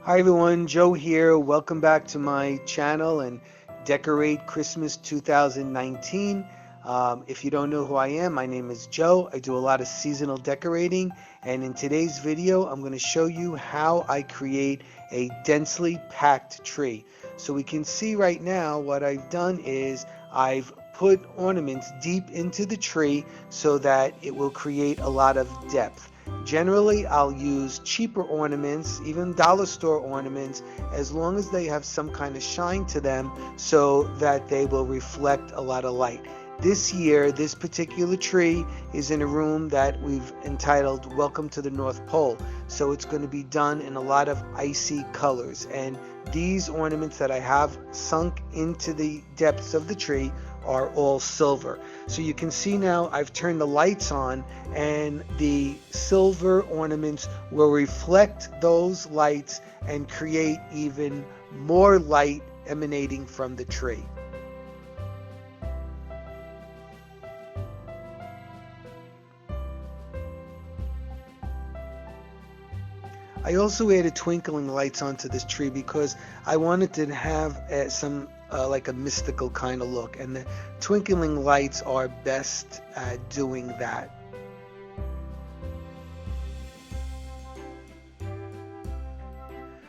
Hi everyone, Joe here. Welcome back to my channel and Decorate Christmas 2019. If you don't know who I am, my name is Joe. I do a lot of seasonal decorating, and in today's video I'm going to show you how I create a densely packed tree. So we can see right now what I've done is I've put ornaments deep into the tree so that it will create a lot of depth. Generally, I'll use cheaper ornaments, even dollar store ornaments, as long as they have some kind of shine to them so that they will reflect a lot of light. This year, this particular tree is in a room that we've entitled Welcome to the North Pole. So it's going to be done in a lot of icy colors. And these ornaments that I have sunk into the depths of the tree are all silver. So you can see now I've turned the lights on, and the silver ornaments will reflect those lights and create even more light emanating from the tree. I also added twinkling lights onto this tree because I wanted to have some like a mystical kind of look, and the twinkling lights are best at doing that.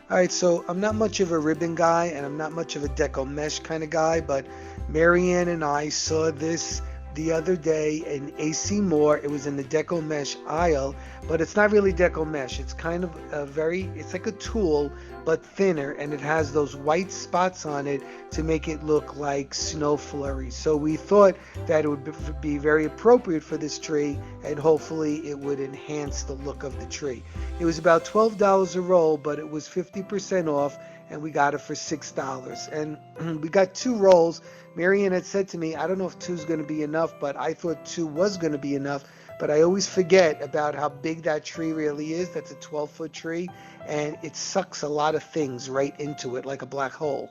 Alright, so I'm not much of a ribbon guy and I'm not much of a deco mesh kind of guy, but Marianne and I saw this the other day in AC Moore. It was in the deco mesh aisle, but it's not really deco mesh. It's kind of it's like a tulle but thinner, and it has those white spots on it to make it look like snow flurries. So we thought that it would be very appropriate for this tree, and hopefully it would enhance the look of the tree. It was about $12 a roll, but it was 50% off, and we got it for $6. And we got 2 rolls. Marianne had said to me, I don't know if 2 is going to be enough, but I thought 2 was going to be enough. But I always forget about how big that tree really is. That's a 12-foot tree, and it sucks a lot of things right into it like a black hole.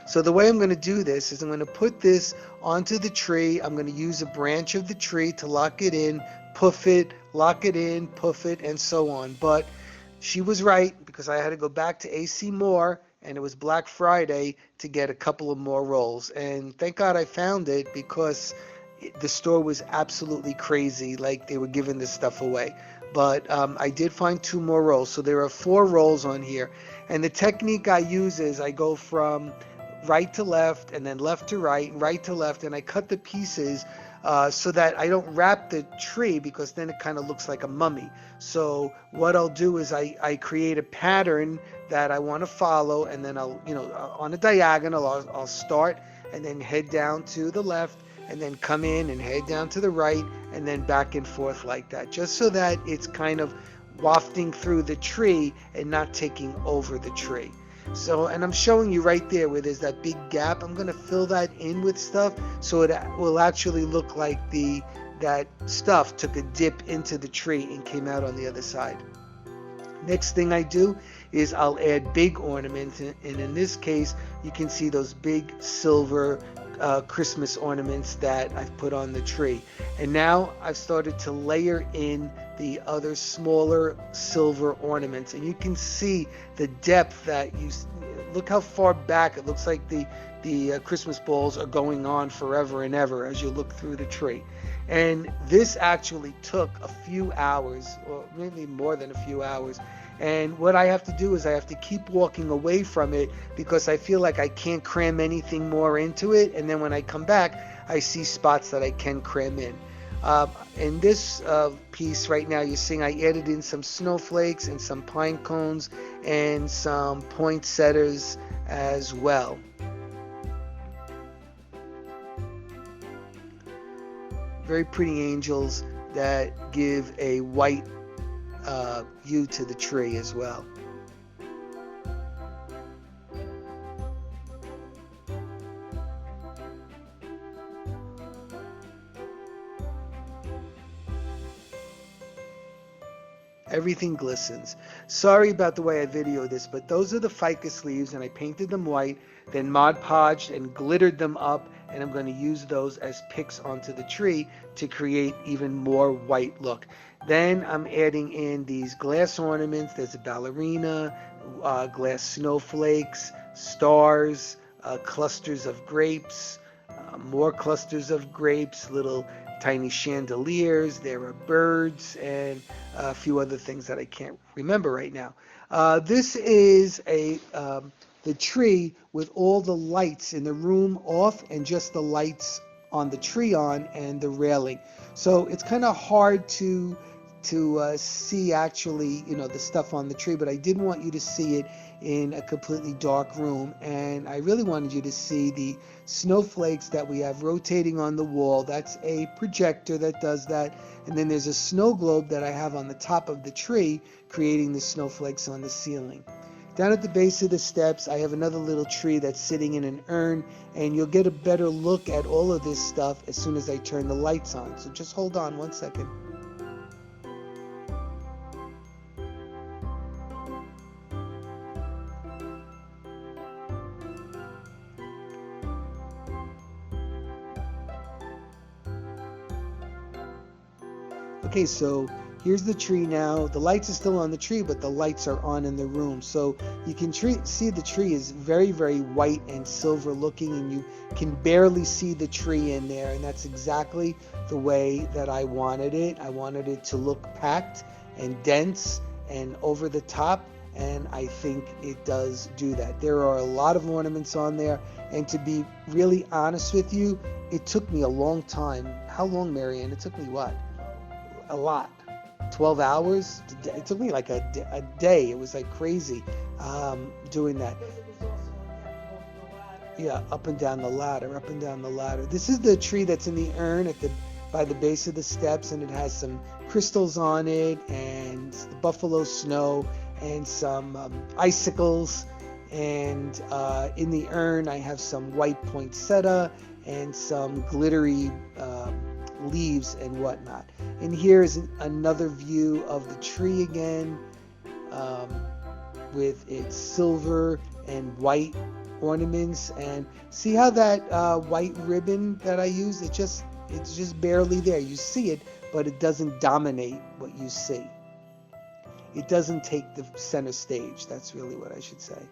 So the way I'm going to do this is I'm going to put this onto the tree. I'm going to use a branch of the tree to lock it in, puff it, lock it in, puff it, and so on. But she was right, because I had to go back to AC Moore, and it was Black Friday, to get a couple of more rolls. And thank God I found it, because the store was absolutely crazy, like they were giving this stuff away. But I did find 2 more rolls, so there are 4 rolls on here. And the technique I use is I go from right to left, and then left to right, right to left, and I cut the pieces so that I don't wrap the tree, because then it kind of looks like a mummy. So what I'll do is I create a pattern that I want to follow, and then I'll, on a diagonal, I'll start and then head down to the left, and then come in and head down to the right, and then back and forth like that, just so that it's kind of wafting through the tree and not taking over the tree. So, and I'm showing you right there where there's that big gap. I'm going to fill that in with stuff so it will actually look like that stuff took a dip into the tree and came out on the other side. Next thing I do is I'll add big ornaments, and in this case you can see those big silver Christmas ornaments that I've put on the tree. And now I've started to layer in the other smaller silver ornaments, and you can see the depth that look how far back it looks like the Christmas balls are going on forever and ever as you look through the tree. And this actually took a few hours, or maybe more than a few hours. And what I have to do is I have to keep walking away from it, because I feel like I can't cram anything more into it. And then when I come back, I see spots that I can cram in. In this piece right now, you're seeing I added in some snowflakes and some pine cones and some poinsettias as well. Very pretty angels that give a white hue to the tree as well. Everything glistens. Sorry about the way I videoed this, but those are the ficus leaves, and I painted them white, then Mod Podged and glittered them up, and I'm going to use those as picks onto the tree to create even more white look. Then I'm adding in these glass ornaments. There's a ballerina, glass snowflakes, stars, clusters of grapes, more clusters of grapes, little tiny chandeliers. There are birds and a few other things that I can't remember right now. This is the tree with all the lights in the room off and just the lights on the tree on and the railing. So it's kind of hard to see actually, the stuff on the tree, but I did want you to see it in a completely dark room, and I really wanted you to see the snowflakes that we have rotating on the wall. That's a projector that does that, and then there's a snow globe that I have on the top of the tree creating the snowflakes on the ceiling. Down at the base of the steps, I have another little tree that's sitting in an urn, and you'll get a better look at all of this stuff as soon as I turn the lights on. So just hold on one second. Okay, so here's the tree now. The lights are still on the tree, but the lights are on in the room. So you can see the tree is very, very white and silver looking, and you can barely see the tree in there. And that's exactly the way that I wanted it. I wanted it to look packed and dense and over the top, and I think it does do that. There are a lot of ornaments on there, and to be really honest with you, it took me a long time. How long, Marianne? It took me what? A lot. 12 hours. It took me like a day. It was like crazy doing that. Yeah, up and down the ladder, up and down the ladder. This is the tree that's in the urn by the base of the steps, and it has some crystals on it and the buffalo snow and some icicles. And in the urn, I have some white poinsettia and some glittery leaves and whatnot. And here's another view of the tree again, with its silver and white ornaments. And see how that white ribbon that I use, it's just barely there. You see it, but it doesn't dominate what you see. It doesn't take the center stage. That's really what I should say.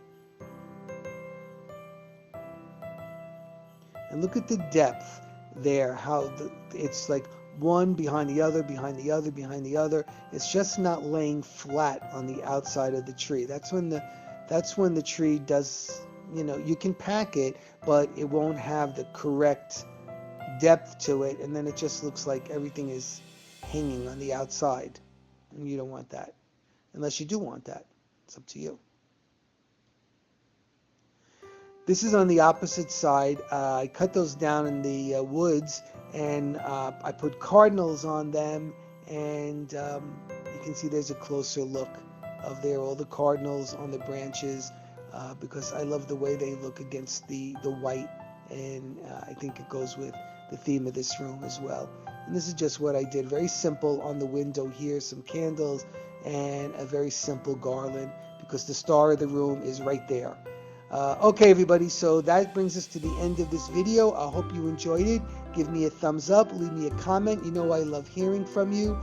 And look at the depth there, how it's like one behind the other, behind the other, behind the other. It's just not laying flat on the outside of the tree. That's when the tree does, you can pack it, but it won't have the correct depth to it, and then it just looks like everything is hanging on the outside. And you don't want that, unless you do want that. It's up to you. This is on the opposite side. I cut those down in the woods, and I put cardinals on them, and you can see there's a closer look of all the cardinals on the branches, because I love the way they look against the white, and I think it goes with the theme of this room as well. And this is just what I did. Very simple on the window here, some candles, and a very simple garland, because the star of the room is right there. Okay, everybody, so that brings us to the end of this video. I hope you enjoyed it. Give me a thumbs up, leave me a comment. You know I love hearing from you.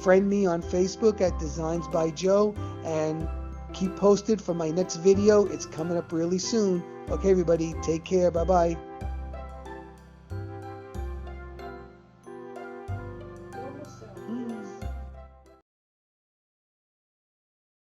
Friend me on Facebook at Designs by Joe, and keep posted for my next video. It's coming up really soon. Okay, everybody, take care. Bye-bye.